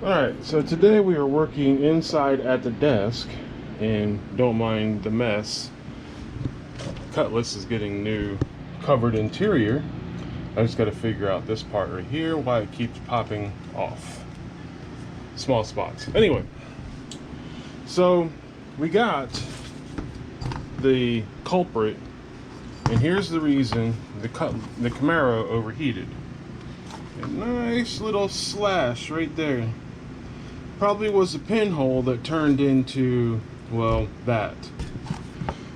Alright, so today we are working inside at the desk, and don't mind the mess. Cutlass is getting new covered interior. I just got to figure out this part right here, why it keeps popping off. Small spots. Anyway, so we got the culprit, and here's the reason the Camaro overheated. A nice little slash right there. Probably was a pinhole that turned into, well, that.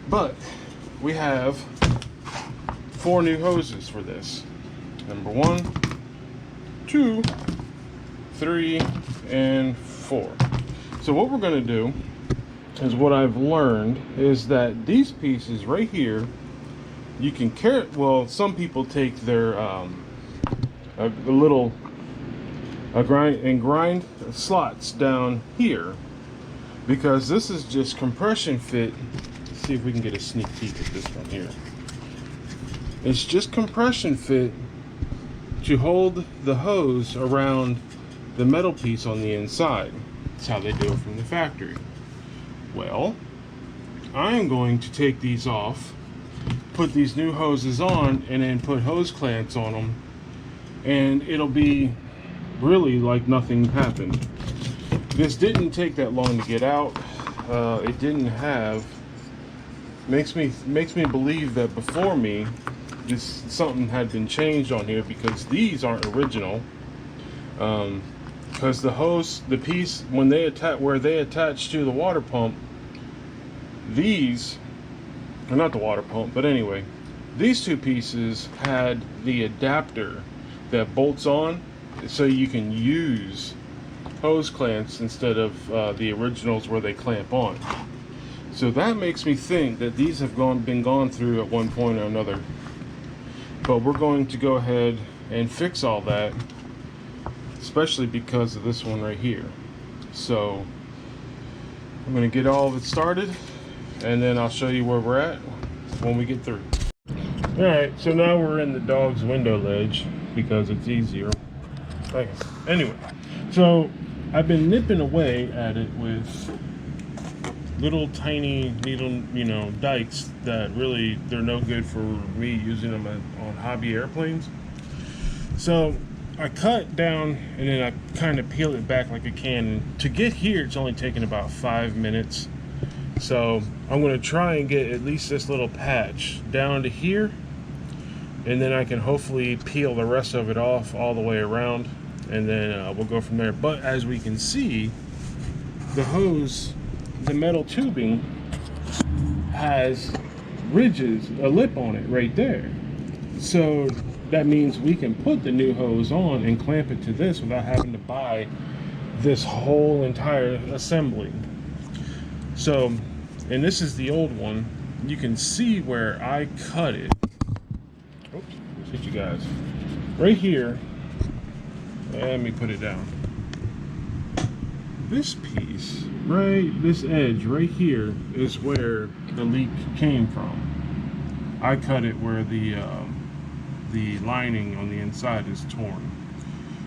But we have 4 new hoses for this. Number 1, 2, 3, and 4. So what we're going to do is, what I've learned is that these pieces right here, you can carry. Well, some people take their grind slots down here, because this is just compression fit. Let's see if we can get a sneak peek at this one here. It's just compression fit to hold the hose around the metal piece on the inside. That's how they do it from the factory. Well, I am going to take these off, put these new hoses on, and then put hose clamps on them, and it'll be really like nothing happened. This didn't take that long to get out. It didn't have, makes me believe that before me something had been changed on here, because these aren't original. Because the hose, the piece when they attach to the water pump, these are not the water pump, but anyway, these 2 pieces had the adapter that bolts on, so you can use hose clamps instead of the originals where they clamp on. So that makes me think that these have been gone through at one point or another. But we're going to go ahead and fix all that, especially because of this one right here. So I'm going to get all of it started, and then I'll show you where we're at when we get through. Alright, so now we're in the dog's window ledge because it's easier. Anyway, so I've been nipping away at it with little tiny needle, dikes that really, they're no good for me using them on hobby airplanes. So I cut down and then I kind of peel it back like a can. To get here, it's only taken about 5 minutes. So I'm going to try and get at least this little patch down to here, and then I can hopefully peel the rest of it off all the way around, and then we'll go from there. But as we can see, the hose, the metal tubing, has ridges, a lip on it right there. So that means we can put the new hose on and clamp it to this without having to buy this whole entire assembly. So, and this is the old one. You can see where I cut it. Oops, let's hit you guys. Right here. Let me put it down. This piece, right, this edge right here is where the leak came from. I cut it where the lining on the inside is torn.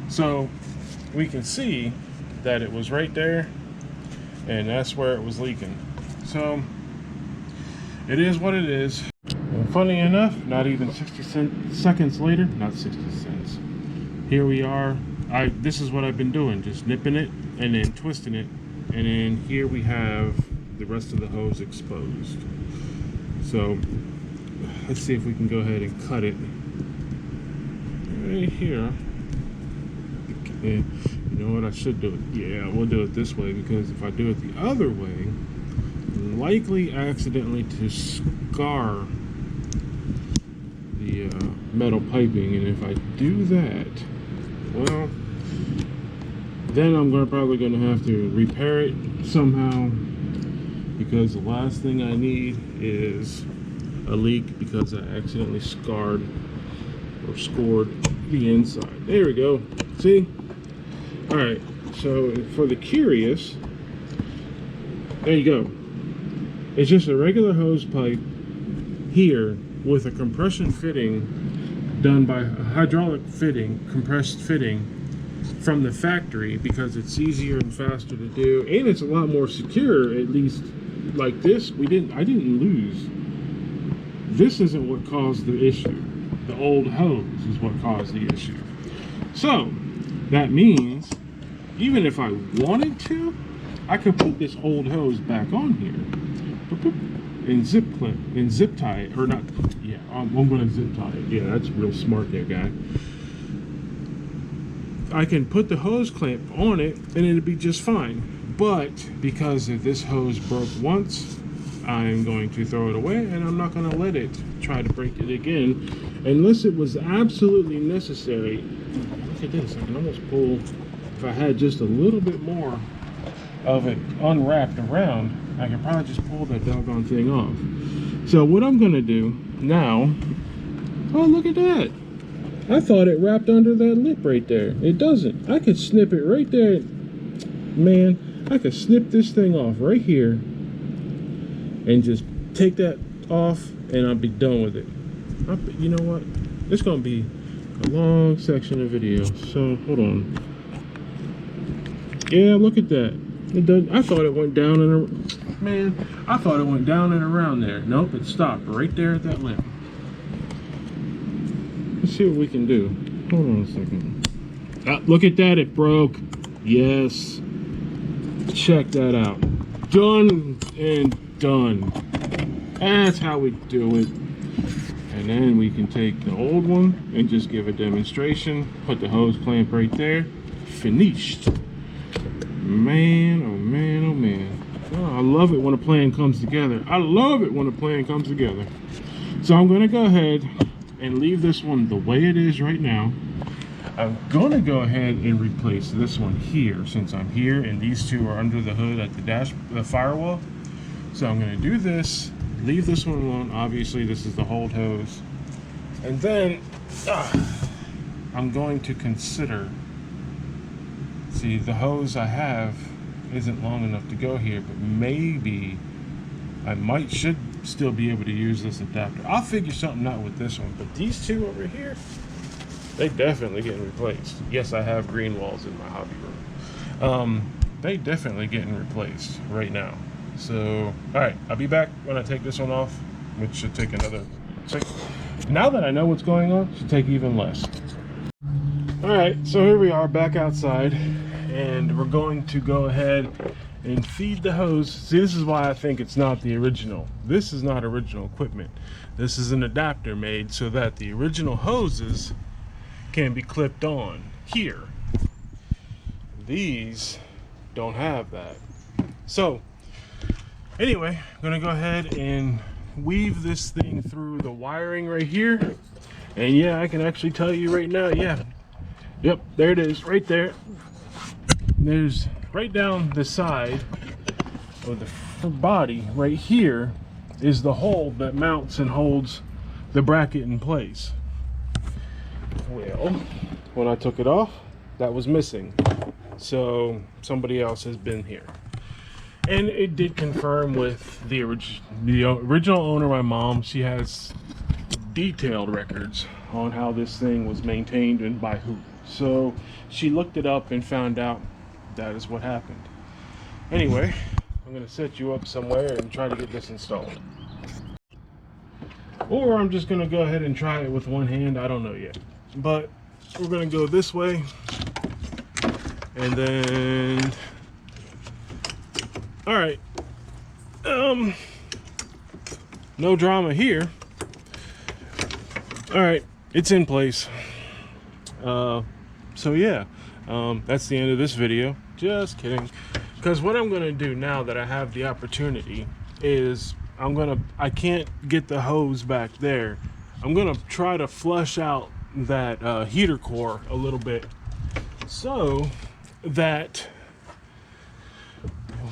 So we can see that it was right there, and that's where it was leaking. So it is what it is. And funny enough, not even 60 seconds later, not 60 cents, here we are. This is what I've been doing, just nipping it and then twisting it, and then here we have the rest of the hose exposed. So let's see if we can go ahead and cut it right here. You know what, I should do it. Yeah, we'll do it this way, because if I do it the other way, likely accidentally to scar the metal piping, and if I do that, well, then I'm probably going to have to repair it somehow, because the last thing I need is a leak because I accidentally scored the inside. There we go. See? Alright, so for the curious, there you go. It's just a regular hose pipe here with a compression fitting done by a hydraulic fitting, compressed fitting from the factory because it's easier and faster to do, and it's a lot more secure. At least like this, I didn't lose. This isn't what caused the issue. The old hose is what caused the issue. So that means even if I wanted to, I could put this old hose back on here and zip tie it, or not. Yeah, I'm going to zip tie it. Yeah, that's real smart there, guy. I can put the hose clamp on it and it'll be just fine. But because if this hose broke once, I'm going to throw it away, and I'm not going to let it try to break it again unless it was absolutely necessary. Look at this. I can almost pull, if I had just a little bit more of it unwrapped around, I could probably just pull that doggone thing off. So what I'm going to do now, oh, look at that. I thought it wrapped under that lip right there. It doesn't. I could snip it right there. Man, I could snip this thing off right here and just take that off, and I'll be done with it. You know what? It's going to be a long section of video, so hold on. Yeah, look at that. It does. I thought it went down and I thought it went down and around there. Nope, it stopped right there at that lip. Let's see what we can do. Hold on a second. Look at that, it broke. Yes. Check that out. Done and done. That's how we do it. And then we can take the old one and just give a demonstration. Put the hose clamp right there. Finished. Man, oh man, oh man. Oh, I love it when a plan comes together. I love it when a plan comes together. So I'm going to go ahead and leave this one the way it is right now. I'm going to go ahead and replace this one here since I'm here and these two are under the hood at the firewall. So I'm going to do this, leave this one alone. Obviously, this is the hold hose. And then I'm going to consider, see, the hose I have isn't long enough to go here, but maybe I should still be able to use this adapter. I'll figure something out with this one, but these two over here, they definitely getting replaced. Yes, I have green walls in my hobby room. They definitely getting replaced right now. So, all right, I'll be back when I take this one off, which should take another second. Now that I know what's going on, it should take even less. All right, so here we are back outside, and we're going to go ahead and feed the hose. See, this is why I think it's not the original. This is not original equipment. This is an adapter made so that the original hoses can be clipped on here. These don't have that. So anyway, I'm gonna go ahead and weave this thing through the wiring right here. And yeah, I can actually tell you right now, yeah, yep, there it is right there. There's right down the side of the body right here is the hole that mounts and holds the bracket in place. Well, when I took it off, that was missing. So somebody else has been here. And it did confirm with the original owner, my mom. She has detailed records on how this thing was maintained and by who. So she looked it up and found out that is what happened. Anyway, I'm going to set you up somewhere and try to get this installed. Or I'm just going to go ahead and try it with one hand. I don't know yet. But we're going to go this way. And then... Alright. No drama here. Alright. It's in place. So yeah. That's the end of this video. Just kidding. Because what I'm going to do now that I have the opportunity is I can't get the hose back there. I'm going to try to flush out that heater core a little bit so that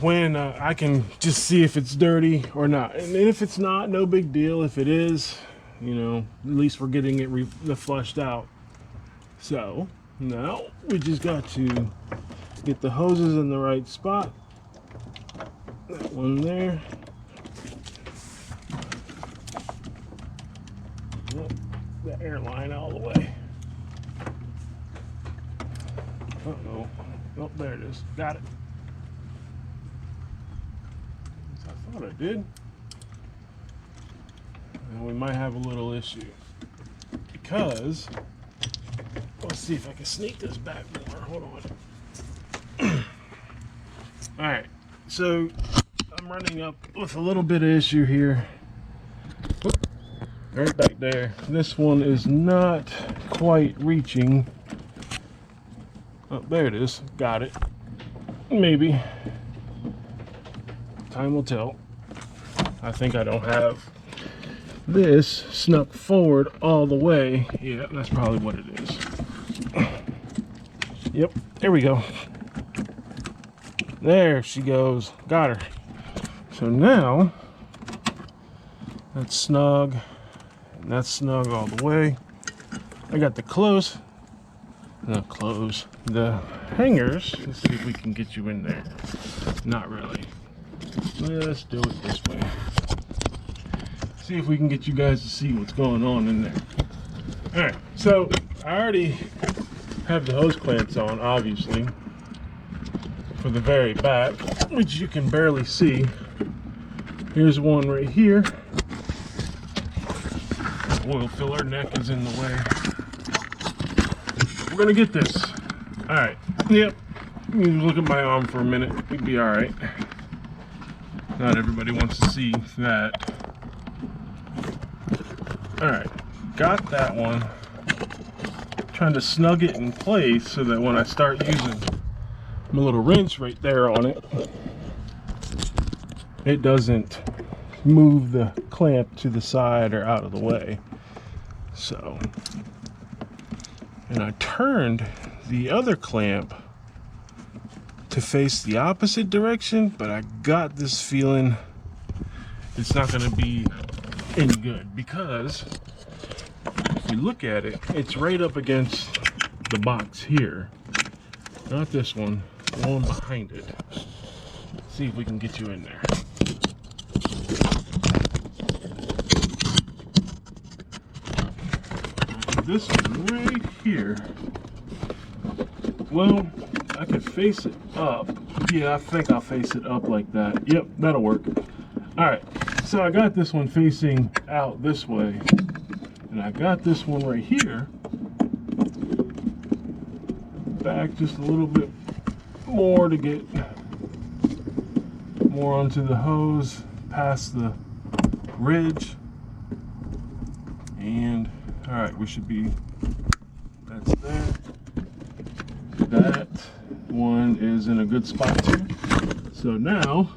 when I can just see if it's dirty or not. And if it's not, no big deal. If it is, you know, at least we're getting it flushed out. So now we just got to get the hoses in the right spot. That one there. The air line all the way. Uh-oh. Oh, there it is. Got it. I thought I did. And we might have a little issue. Because, let's see if I can sneak this back more. Hold on. Alright, so I'm running up with a little bit of issue here. Oop, right back there. This one is not quite reaching. Oh, there it is. Got it. Maybe. Time will tell. I think I don't have this snuck forward all the way. Yeah, that's probably what it is. Yep, there we go. There she goes. Got her. So now, that's snug. And that's snug all the way. I got the close. Not close. The hangers. Let's see if we can get you in there. Not really. Let's do it this way. See if we can get you guys to see what's going on in there. Alright, so I already have the hose clamps on, obviously, for the very back, which you can barely see. Here's one right here. Oil filler neck is in the way. We're gonna get this. Alright, yep. You look at my arm for a minute, we'd be alright. Not everybody wants to see that. Alright, got that one. Trying to snug it in place so that when I start using my little wrench right there on it, it doesn't move the clamp to the side or out of the way. So, and I turned the other clamp to face the opposite direction, but I got this feeling it's not going to be any good, because if you look at it, it's right up against the box here. Not this one, the one behind it. Let's see if we can get you in there. This one right here. Well, I could face it up. Yeah, I think I'll face it up like that. Yep, that'll work. Alright, so I got this one facing out this way. And I got this one right here back just a little bit more to get more onto the hose past the ridge. And alright, we should be, that's there. That one is in a good spot too. So now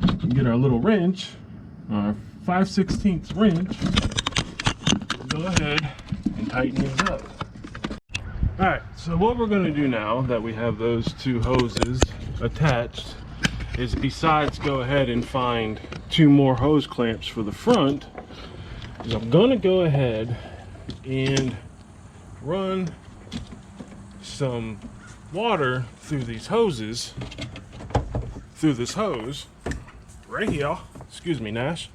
we can get our little wrench, our 5/16 wrench. Go ahead and tighten these up. Alright, so what we're going to do now that we have those two hoses attached is, besides go ahead and find two more hose clamps for the front, is I'm going to go ahead and run some water through these hoses, through this hose right here. Excuse me, Nash.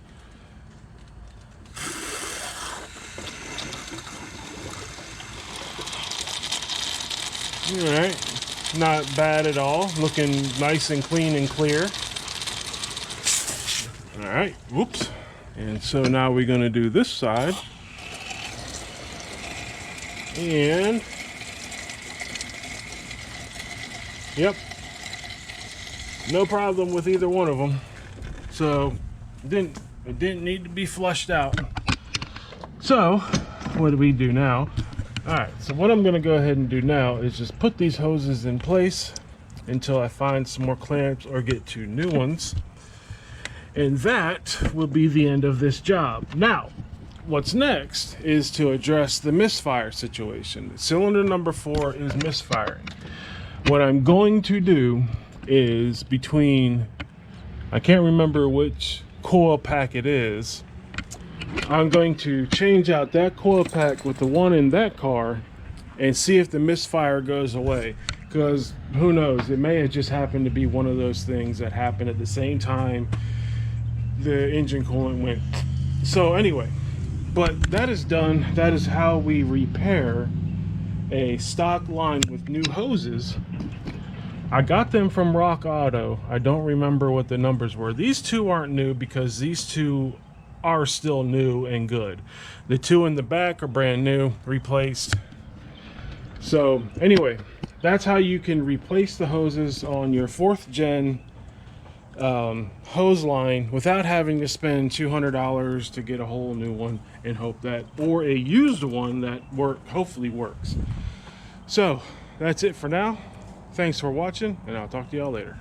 Alright, not bad at all. Looking nice and clean and clear. Alright, whoops. And so now we're going to do this side. And, yep, no problem with either one of them. So, it didn't need to be flushed out. So, what do we do now? Alright, so what I'm going to go ahead and do now is just put these hoses in place until I find some more clamps or get two new ones. And that will be the end of this job. Now, what's next is to address the misfire situation. Cylinder number 4 is misfiring. What I'm going to do is, between, I can't remember which coil pack it is, I'm going to change out that coil pack with the one in that car and see if the misfire goes away. Because who knows, it may have just happened to be one of those things that happened at the same time the engine coolant went. So anyway, but that is done. That is how we repair a stock line with new hoses. I got them from Rock Auto. I don't remember what the numbers were. These two aren't new because these two are still new and good. The two in the back are brand new, replaced. So anyway, that's how you can replace the hoses on your 4th gen hose line without having to spend $200 to get a whole new one and hope that, or a used one that hopefully works. So that's it for now. Thanks for watching, and I'll talk to y'all later.